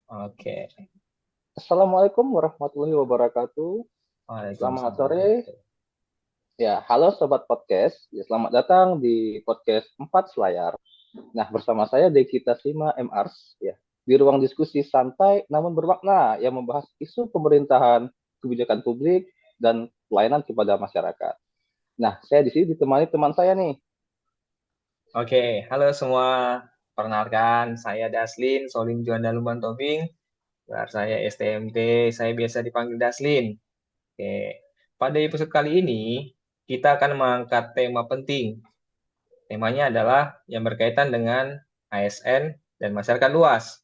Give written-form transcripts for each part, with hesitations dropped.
Oke. Assalamualaikum warahmatullahi wabarakatuh. Selamat Waalaikumsalam sore. warahmatullahi. Ya, halo sobat podcast. Ya, selamat datang di podcast 4 Selayar. Nah, bersama saya Deki Tasima MArs ya. Di ruang diskusi santai namun bermakna yang membahas isu pemerintahan, kebijakan publik dan pelayanan kepada masyarakat. Nah, saya di sini ditemani teman saya nih. Oke, halo semua. Perkenalkan, saya Daslin, Solim Juanda Lumban Tobing. Gelar saya STMT, saya biasa dipanggil Daslin. Oke, pada episode kali ini, kita akan mengangkat tema penting. Temanya adalah yang berkaitan dengan ASN dan masyarakat luas,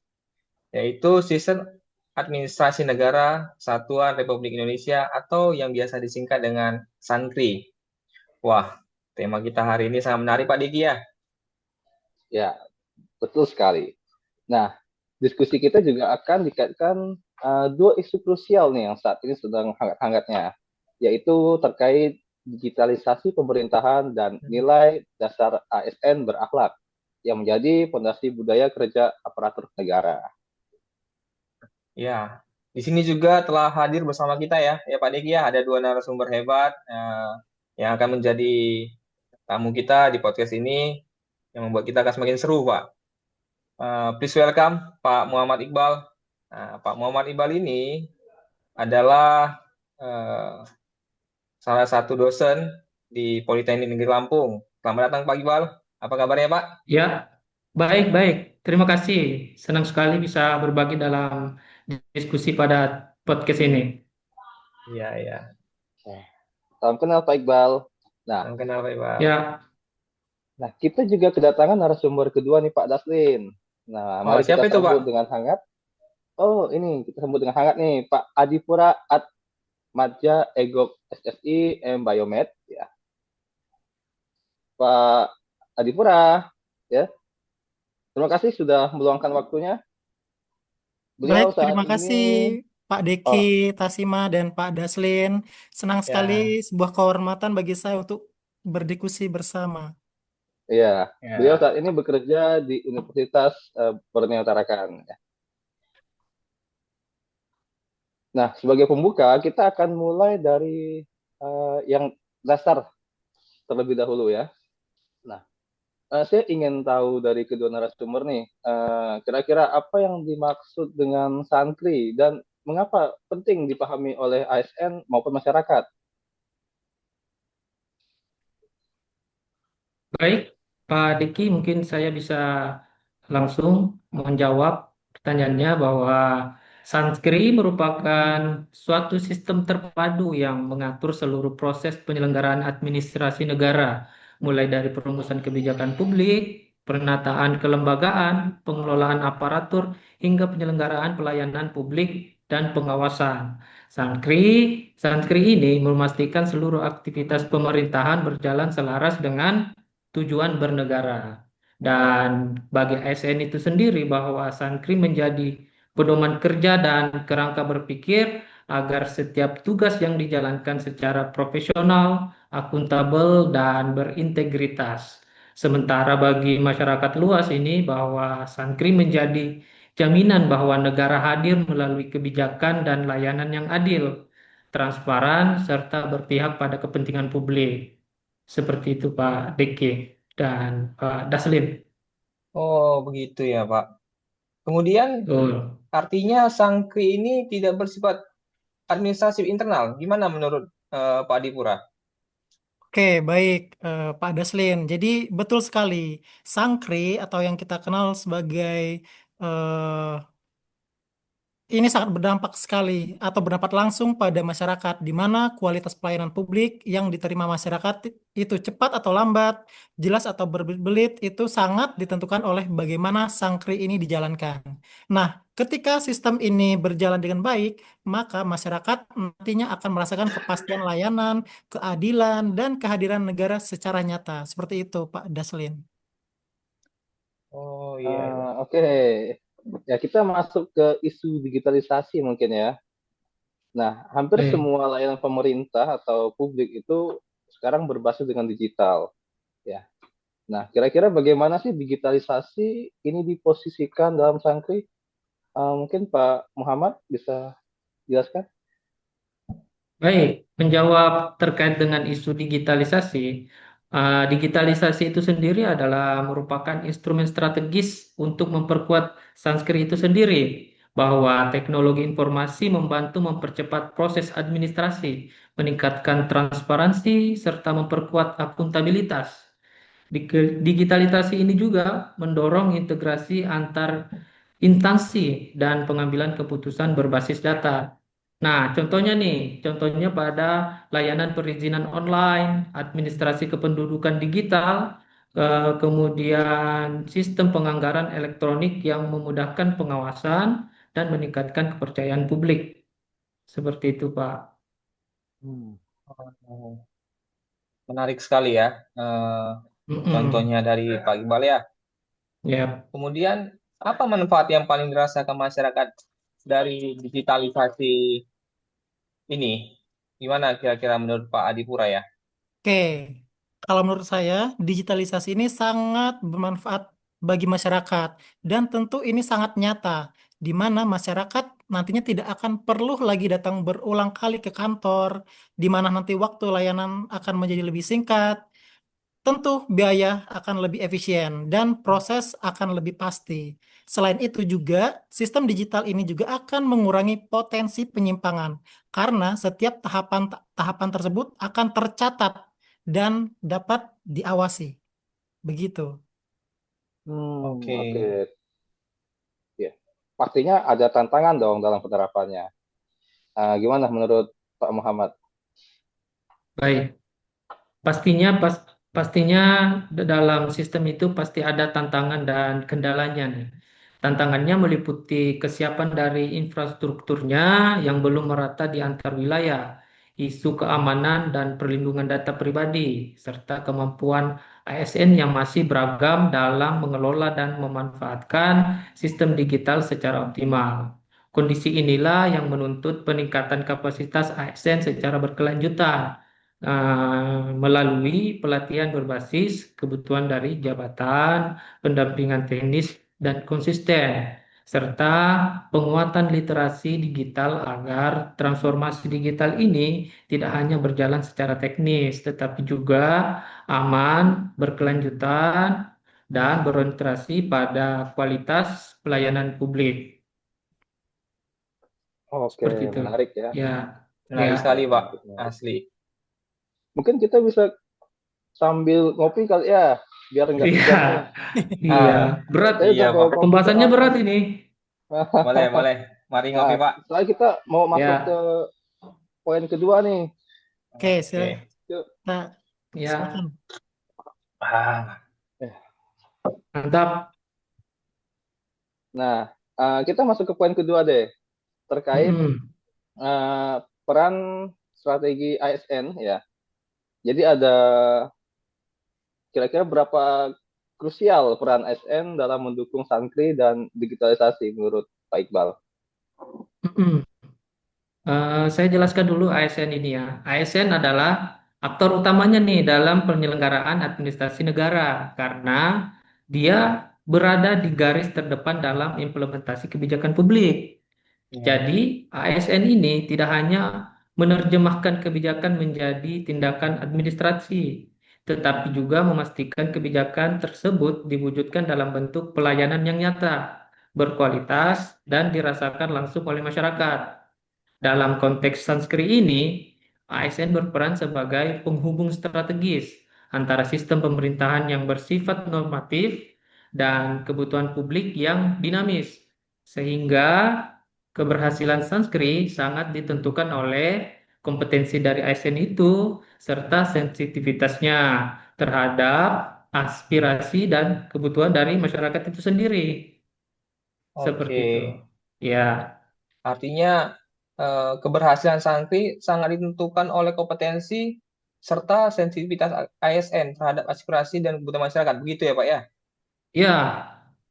yaitu Sistem Administrasi Negara Satuan Republik Indonesia atau yang biasa disingkat dengan SANKRI. Wah, tema kita hari ini sangat menarik Pak Diki ya. Ya, betul sekali. Nah, diskusi kita juga akan dikaitkan dua isu krusial nih yang saat ini sedang hangat-hangatnya, yaitu terkait digitalisasi pemerintahan dan nilai dasar ASN berakhlak yang menjadi fondasi budaya kerja aparatur negara. Ya, di sini juga telah hadir bersama kita ya Pak Diki ya. Ada dua narasumber hebat yang akan menjadi tamu kita di podcast ini yang membuat kita akan semakin seru Pak. Please welcome Pak Muhammad Iqbal. Nah, Pak Muhammad Iqbal ini adalah eh, salah satu dosen di Politeknik Negeri Lampung. Selamat datang Pak Iqbal. Apa kabarnya Pak? Ya, baik-baik. Terima kasih. Senang sekali bisa berbagi dalam diskusi pada podcast ini. Iya, iya. Salam kenal Pak Iqbal. Nah, Salam kenal Pak Iqbal. Ya, kita juga kedatangan narasumber kedua nih Pak Daslin. Nah, Oh, mari kita siapa itu Pak? sambut dengan hangat. Oh, ini kita sambut dengan hangat nih Pak Adipura Atmadja Egop SSI Biomed ya. Pak Adipura ya. Terima kasih sudah meluangkan waktunya. Baik, Beliau saat terima kasih ini Pak Deki, oh Tasima, dan Pak Daslin. Senang sekali Ya, sebuah kehormatan bagi saya untuk berdiskusi bersama. iya, beliau ya. saat ini bekerja di Universitas Borneo Tarakan. Ya. Nah, sebagai pembuka kita akan mulai dari yang dasar terlebih dahulu ya. Nah, saya ingin tahu dari kedua narasumber nih, kira-kira apa yang dimaksud dengan santri dan mengapa penting dipahami oleh ASN maupun masyarakat? baik. Pak Diki, mungkin saya bisa langsung menjawab pertanyaannya bahwa Sanskri merupakan suatu sistem terpadu yang mengatur seluruh proses penyelenggaraan administrasi negara, mulai dari perumusan kebijakan publik, penataan kelembagaan, pengelolaan aparatur, hingga penyelenggaraan pelayanan publik dan pengawasan. Sanskri, Sanskri ini memastikan seluruh aktivitas pemerintahan berjalan selaras dengan tujuan bernegara. Dan bagi ASN itu sendiri bahwa Sankri menjadi pedoman kerja dan kerangka berpikir agar setiap tugas yang dijalankan secara profesional, akuntabel, dan berintegritas. Sementara bagi masyarakat luas ini bahwa Sankri menjadi jaminan bahwa negara hadir melalui kebijakan dan layanan yang adil, transparan, serta berpihak pada kepentingan publik. Seperti itu Pak Diki dan Pak Daslin. Oh, begitu ya, Pak. Kemudian Betul. artinya Sangkri ini tidak bersifat administrasi internal. Gimana menurut Pak Dipura? Oke, baik Pak Daslin. Jadi betul sekali, Sangkri atau yang kita kenal sebagai eh, ini sangat berdampak sekali atau berdampak langsung pada masyarakat, di mana kualitas pelayanan publik yang diterima masyarakat itu cepat atau lambat, jelas atau berbelit, itu sangat ditentukan oleh bagaimana sangkri ini dijalankan. Nah, ketika sistem ini berjalan dengan baik, maka masyarakat nantinya akan merasakan kepastian layanan, keadilan, dan kehadiran negara secara nyata. Seperti itu, Pak Daslin. Oh iya, iya. Oke, ya kita masuk ke isu digitalisasi mungkin ya. Nah, hampir Baik. semua layanan pemerintah atau publik itu sekarang berbasis dengan digital, ya. Nah, kira-kira bagaimana sih digitalisasi ini diposisikan dalam Sangkri? Mungkin Pak Muhammad bisa jelaskan? Baik, menjawab terkait dengan isu digitalisasi. Digitalisasi itu sendiri adalah merupakan instrumen strategis untuk memperkuat Sanskrit itu sendiri, bahwa teknologi informasi membantu mempercepat proses administrasi, meningkatkan transparansi, serta memperkuat akuntabilitas. Digitalisasi ini juga mendorong integrasi antar instansi dan pengambilan keputusan berbasis data. Nah, contohnya pada layanan perizinan online, administrasi kependudukan digital, kemudian sistem penganggaran elektronik yang memudahkan pengawasan dan meningkatkan kepercayaan publik. Seperti itu, Pak. Hmm. Oh, menarik sekali ya. Eh, Mm-mm. contohnya dari Pak Iqbal ya. Ya, Kemudian, apa manfaat yang paling dirasakan masyarakat dari digitalisasi ini? Gimana kira-kira menurut Pak Adipura ya? Oke, kalau menurut saya, digitalisasi ini sangat bermanfaat bagi masyarakat dan tentu ini sangat nyata, di mana masyarakat nantinya tidak akan perlu lagi datang berulang kali ke kantor, di mana nanti waktu layanan akan menjadi lebih singkat. Tentu biaya akan lebih efisien dan proses akan lebih pasti. Selain itu juga, sistem digital ini juga akan mengurangi potensi penyimpangan karena setiap tahapan tersebut akan tercatat dan dapat diawasi. Begitu. Oke. Oke. Ya. Pastinya ada tantangan dong dalam penerapannya. Gimana menurut Pak Muhammad? baik. Pastinya dalam sistem itu pasti ada tantangan dan kendalanya nih. Tantangannya meliputi kesiapan dari infrastrukturnya yang belum merata di antar wilayah, isu keamanan dan perlindungan data pribadi, serta kemampuan ASN yang masih beragam dalam mengelola dan memanfaatkan sistem digital secara optimal. Kondisi inilah yang menuntut peningkatan kapasitas ASN secara berkelanjutan melalui pelatihan berbasis kebutuhan dari jabatan, pendampingan teknis dan konsisten, serta penguatan literasi digital agar transformasi digital ini tidak hanya berjalan secara teknis, tetapi juga aman, berkelanjutan, dan berorientasi pada kualitas pelayanan publik. Oke, Seperti itu. menarik ya. Ya, ya, Menarik sekali, Pak. Menarik, menarik. Asli. Mungkin kita bisa sambil ngopi kali ya, biar nggak iya, tegang nih. iya. Ah, Berat. Saya iya, udah bawa Pak. kopi Pembahasannya soalnya. berat ini. Boleh, boleh. Mari Nah, ngopi, Pak. setelah kita mau masuk ke Ya, poin kedua nih. Oke, Oke. Yuk. nah, silakan. ya, Ah, Eh, mantap. Nah, kita masuk ke poin kedua deh, terkait Mm-mm. peran strategi ASN ya. Jadi ada kira-kira berapa krusial peran ASN dalam mendukung Sankri dan digitalisasi menurut Pak Iqbal? Mm-mm. Saya jelaskan dulu ASN ini ya. ASN adalah aktor utamanya nih dalam penyelenggaraan administrasi negara karena dia berada di garis terdepan dalam implementasi kebijakan publik. iya. Jadi, ASN ini tidak hanya menerjemahkan kebijakan menjadi tindakan administrasi, tetapi juga memastikan kebijakan tersebut diwujudkan dalam bentuk pelayanan yang nyata, berkualitas, dan dirasakan langsung oleh masyarakat. Dalam konteks Sanskrit ini, ASN berperan sebagai penghubung strategis antara sistem pemerintahan yang bersifat normatif dan kebutuhan publik yang dinamis, sehingga keberhasilan Sanskrit sangat ditentukan oleh kompetensi dari ASN itu serta sensitivitasnya terhadap aspirasi dan kebutuhan dari masyarakat itu sendiri. Seperti Oke. itu. Ya, Artinya keberhasilan santri sangat ditentukan oleh kompetensi serta sensitivitas ASN terhadap aspirasi dan kebutuhan masyarakat. Begitu ya, Pak ya? ya,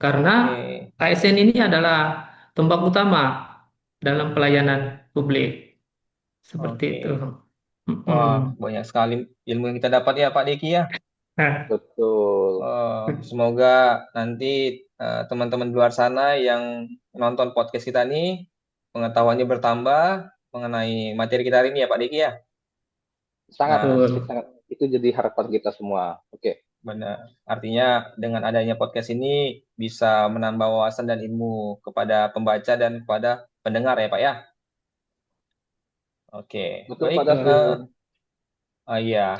karena Oke. ASN ini adalah tombak utama dalam pelayanan publik. Seperti Oke. itu. Mm-mm. Wah, banyak sekali ilmu yang kita dapat ya, Pak Deki ya. Nah, Betul. Semoga nanti teman-teman di luar sana yang nonton podcast kita nih pengetahuannya bertambah mengenai materi kita hari ini ya Pak Diki ya. Sangat, Nah, Betul. itu jadi harapan kita semua. Oke, benar. Artinya dengan adanya podcast ini bisa menambah wawasan dan ilmu kepada pembaca dan kepada pendengar ya Pak ya. Oke, betul baik. Pak Daslin. Oh iya.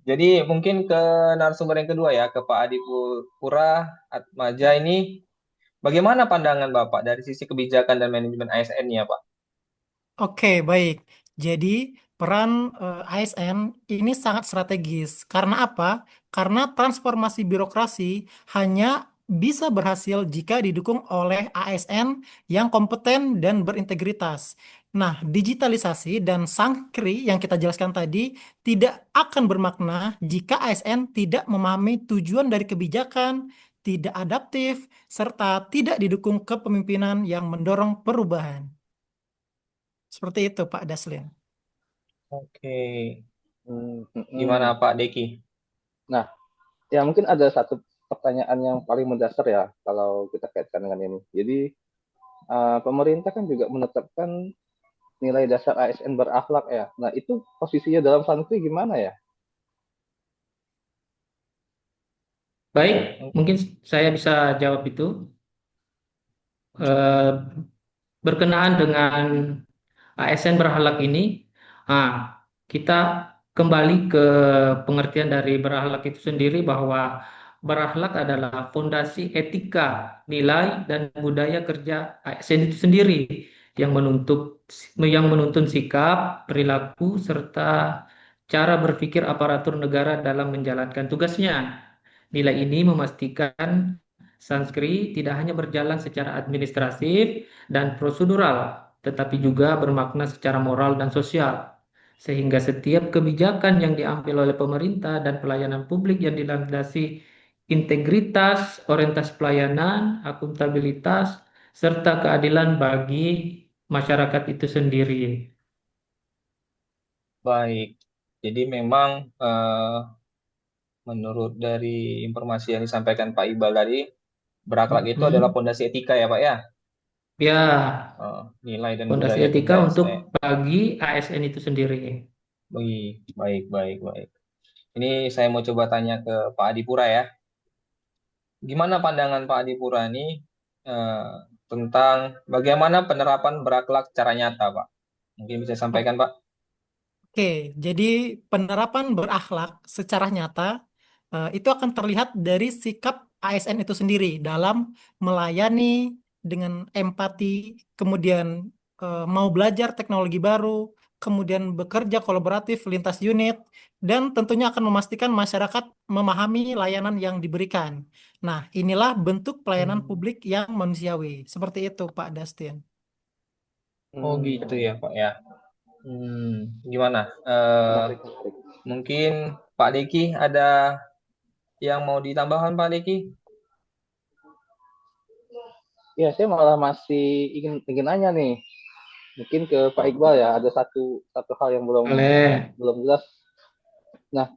Jadi mungkin ke narasumber yang kedua ya, ke Pak Adi Pura Atmaja ini, bagaimana pandangan Bapak dari sisi kebijakan dan manajemen ASN-nya, Pak? Oke, baik. Jadi peran ASN ini sangat strategis. Karena apa? Karena transformasi birokrasi hanya bisa berhasil jika didukung oleh ASN yang kompeten dan berintegritas. Nah, digitalisasi dan sangkri yang kita jelaskan tadi tidak akan bermakna jika ASN tidak memahami tujuan dari kebijakan, tidak adaptif, serta tidak didukung kepemimpinan yang mendorong perubahan. Seperti itu, Pak Daslin. Oke, Hmm, gimana hmm. Pak Deki? Nah, ya mungkin ada satu pertanyaan yang paling mendasar ya kalau kita kaitkan dengan ini. Jadi pemerintah kan juga menetapkan nilai dasar ASN berakhlak ya. Nah, itu posisinya dalam Sankri gimana ya? Baik, mungkin saya bisa jawab itu. Eh, Berkenaan dengan ASN berakhlak ini, kita kembali ke pengertian dari berakhlak itu sendiri bahwa berakhlak adalah fondasi etika, nilai, dan budaya kerja ASN itu sendiri yang menuntun sikap, perilaku, serta cara berpikir aparatur negara dalam menjalankan tugasnya. Nilai ini memastikan Sanskrit tidak hanya berjalan secara administratif dan prosedural, tetapi juga bermakna secara moral dan sosial. Sehingga setiap kebijakan yang diambil oleh pemerintah dan pelayanan publik yang dilandasi integritas, orientasi pelayanan, akuntabilitas, serta keadilan bagi masyarakat itu sendiri. Baik, jadi memang menurut dari informasi yang disampaikan Pak Iqbal tadi, berakhlak itu adalah Mhm. fondasi etika ya Pak ya. Ya, Nilai dan fondasi budaya etika kerja untuk ASN. bagi ASN itu sendiri. Baik, baik, baik, baik. Ini saya mau coba tanya ke Pak Adipura ya. Gimana pandangan Pak Adipura ini eh, tentang bagaimana penerapan berakhlak secara nyata, Pak? Mungkin bisa sampaikan, Pak. Oke, jadi penerapan berakhlak secara nyata itu akan terlihat dari sikap ASN itu sendiri dalam melayani dengan empati, kemudian mau belajar teknologi baru, kemudian bekerja kolaboratif lintas unit, dan tentunya akan memastikan masyarakat memahami layanan yang diberikan. Nah, inilah bentuk pelayanan Hmm. publik yang manusiawi. Seperti itu, Pak Dustin. Oh gitu ya, Hmm, Pak ya. Gimana? Eh, menarik, menarik. mungkin Pak Deki ada yang mau ditambahkan, Pak Deki? Ya, saya malah masih ingin ingin nanya nih. Mungkin ke Pak Iqbal ya, ada satu satu hal yang belum Oleh belum jelas. Nah,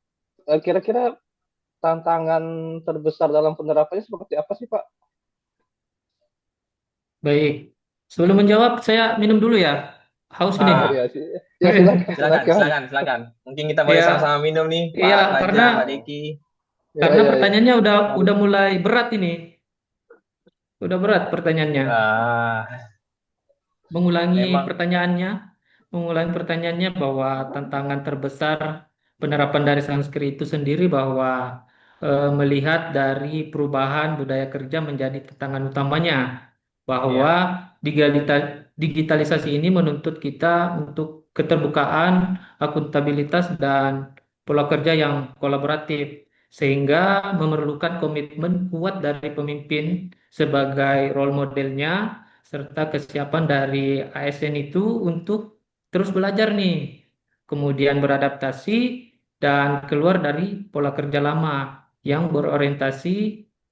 kira-kira tantangan terbesar dalam penerapannya seperti apa sih, Pak? Baik, sebelum menjawab saya minum dulu ya. Haus ini. Ah, Ya, ya silakan, silakan, silakan. silakan, silakan. Mungkin kita boleh Ya, sama-sama minum nih, iya Pak Raja, karena Pak Deki. Ya, ya, ya. pertanyaannya Mari. udah mulai berat ini. Udah berat pertanyaannya. Ah, Mengulangi memang. pertanyaannya, mengulangi pertanyaannya bahwa tantangan terbesar penerapan dari Sanskrit itu sendiri bahwa melihat dari perubahan budaya kerja menjadi tantangan utamanya, bahwa Ya. digitalisasi ini menuntut kita untuk keterbukaan, akuntabilitas, dan pola kerja yang kolaboratif, sehingga memerlukan komitmen kuat dari pemimpin sebagai role modelnya serta kesiapan dari ASN itu untuk terus belajar nih, kemudian beradaptasi dan keluar dari pola kerja lama yang berorientasi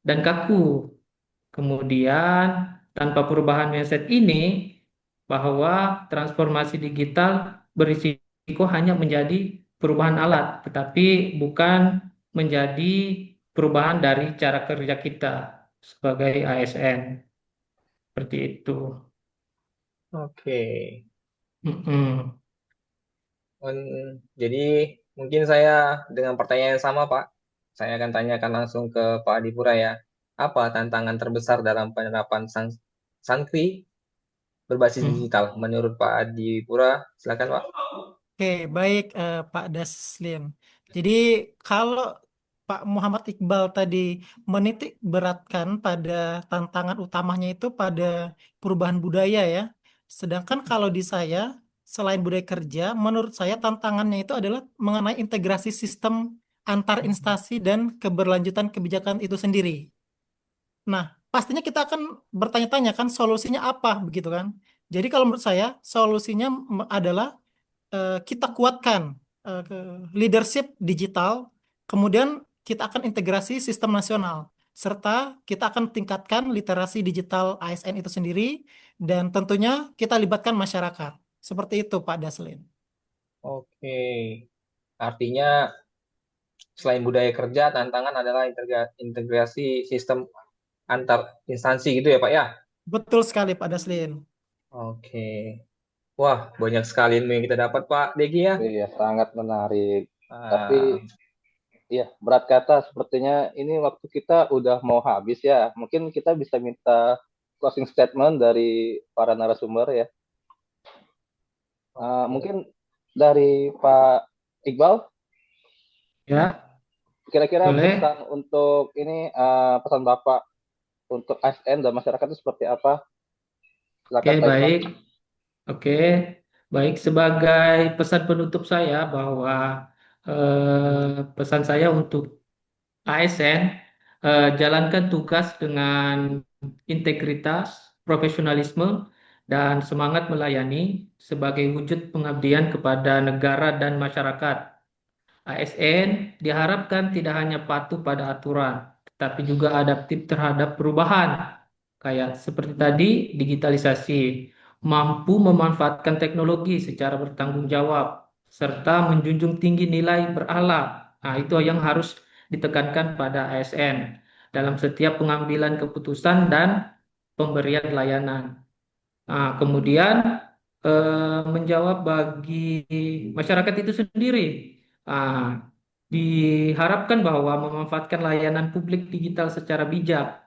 dan kaku. Kemudian tanpa perubahan mindset ini, bahwa transformasi digital berisiko hanya menjadi perubahan alat, tetapi bukan menjadi perubahan dari cara kerja kita. sebagai ASN. Seperti itu. Oke. Mm-mm. Jadi mungkin saya dengan pertanyaan yang sama, Pak. Saya akan tanyakan langsung ke Pak Adipura ya. Apa tantangan terbesar dalam penerapan Sankri berbasis Mm. digital menurut Pak Adipura? Silakan, Pak. Oke, baik Pak Daslim. Jadi kalau Pak Muhammad Iqbal tadi menitik beratkan pada tantangan utamanya itu pada perubahan budaya ya. Sedangkan kalau di saya, selain budaya kerja, menurut saya tantangannya itu adalah mengenai integrasi sistem antar instansi dan keberlanjutan kebijakan itu sendiri. Nah, pastinya kita akan bertanya-tanya kan solusinya apa begitu kan. Jadi kalau menurut saya solusinya adalah kita kuatkan leadership digital, kemudian kita akan integrasi sistem nasional, serta kita akan tingkatkan literasi digital ASN itu sendiri, dan tentunya kita libatkan masyarakat. Seperti itu, Pak Daslin. Oke. Artinya selain budaya kerja, tantangan adalah integrasi sistem antar instansi gitu ya, Pak ya? Betul sekali, Pak Daslin. Oke. Wah, banyak sekali ilmu yang kita dapat, Pak Degi ya. Iya, sangat menarik. Tapi Ah, iya, berat kata sepertinya ini waktu kita udah mau habis ya. Mungkin kita bisa minta closing statement dari para narasumber ya. oke. Mungkin dari Pak Iqbal, Ya, kira-kira boleh. pesan untuk ini pesan Bapak untuk ASN dan masyarakat itu seperti apa? Oke, Silakan Pak Iqbal. baik. Oke, baik. Sebagai pesan penutup saya bahwa pesan saya untuk ASN, jalankan tugas dengan integritas, profesionalisme, dan semangat melayani sebagai wujud pengabdian kepada negara dan masyarakat. ASN diharapkan tidak hanya patuh pada aturan, tetapi juga adaptif terhadap perubahan. Kayak seperti tadi, digitalisasi, mampu memanfaatkan teknologi secara bertanggung jawab, serta menjunjung tinggi nilai berakhlak. Nah, itu yang harus ditekankan pada ASN dalam setiap pengambilan keputusan dan pemberian layanan. Nah, kemudian menjawab bagi masyarakat itu sendiri. Ah, diharapkan bahwa memanfaatkan layanan publik digital secara bijak,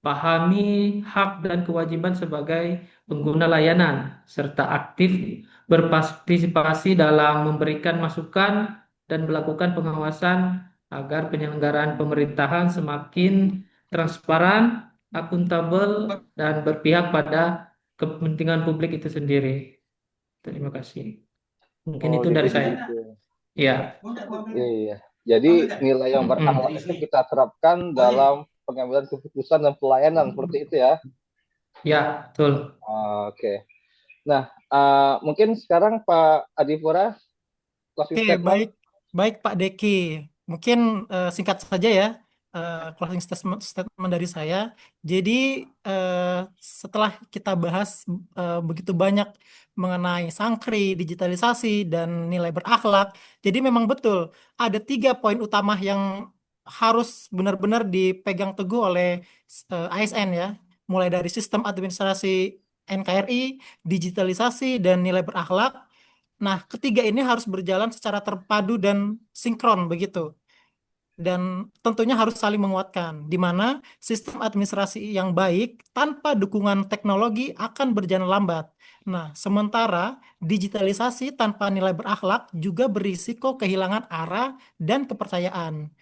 pahami hak dan kewajiban sebagai pengguna layanan, serta aktif berpartisipasi dalam memberikan masukan dan melakukan pengawasan agar penyelenggaraan pemerintahan semakin transparan, akuntabel, dan berpihak pada kepentingan publik itu sendiri. Terima kasih. Mungkin Oh, itu jadi dari saya. begitu. Ya. Iya, iya. Jadi nilai yang berakhlak Mm-mm. itu kita terapkan dalam pengambilan keputusan dan pelayanan seperti itu ya. Ya, betul. Oke. Nah, mungkin sekarang Pak Adipura closing Oke, statement. baik, baik Pak Deki. Mungkin singkat saja ya closing statement dari saya. Jadi eh, setelah kita bahas begitu banyak mengenai sangkri, digitalisasi dan nilai berakhlak, jadi memang betul ada 3 poin utama yang harus benar-benar dipegang teguh oleh ASN ya, mulai dari sistem administrasi NKRI, digitalisasi dan nilai berakhlak. Nah, ketiga ini harus berjalan secara terpadu dan sinkron begitu. Dan tentunya harus saling menguatkan, di mana sistem administrasi yang baik tanpa dukungan teknologi akan berjalan lambat. Nah, sementara digitalisasi tanpa nilai berakhlak juga berisiko kehilangan arah dan kepercayaan.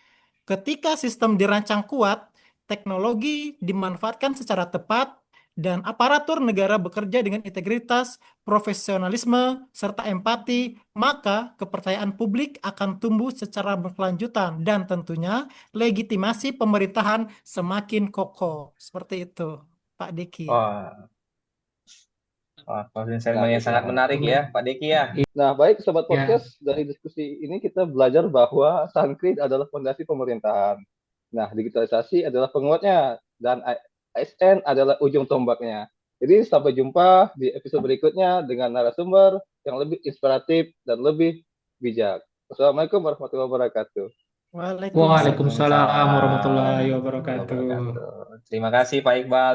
Ketika sistem dirancang kuat, teknologi dimanfaatkan secara tepat, dan aparatur negara bekerja dengan integritas, profesionalisme, serta empati, maka kepercayaan publik akan tumbuh secara berkelanjutan dan tentunya legitimasi pemerintahan semakin kokoh. Seperti itu, Pak Diki. Wah, wah, closing Nah, statement yang sangat menarik ya, Amin. Pak Deki ya. nah, baik Sobat Ya, Podcast, dari diskusi ini kita belajar bahwa Sankrit adalah fondasi pemerintahan. Nah, digitalisasi adalah penguatnya dan ASN adalah ujung tombaknya. Jadi sampai jumpa di episode berikutnya dengan narasumber yang lebih inspiratif dan lebih bijak. Wassalamualaikum warahmatullahi wabarakatuh. Waalaikumsalam. Waalaikumsalam warahmatullahi Waalaikumsalam wabarakatuh. wabarakatuh. Terima kasih Pak Iqbal.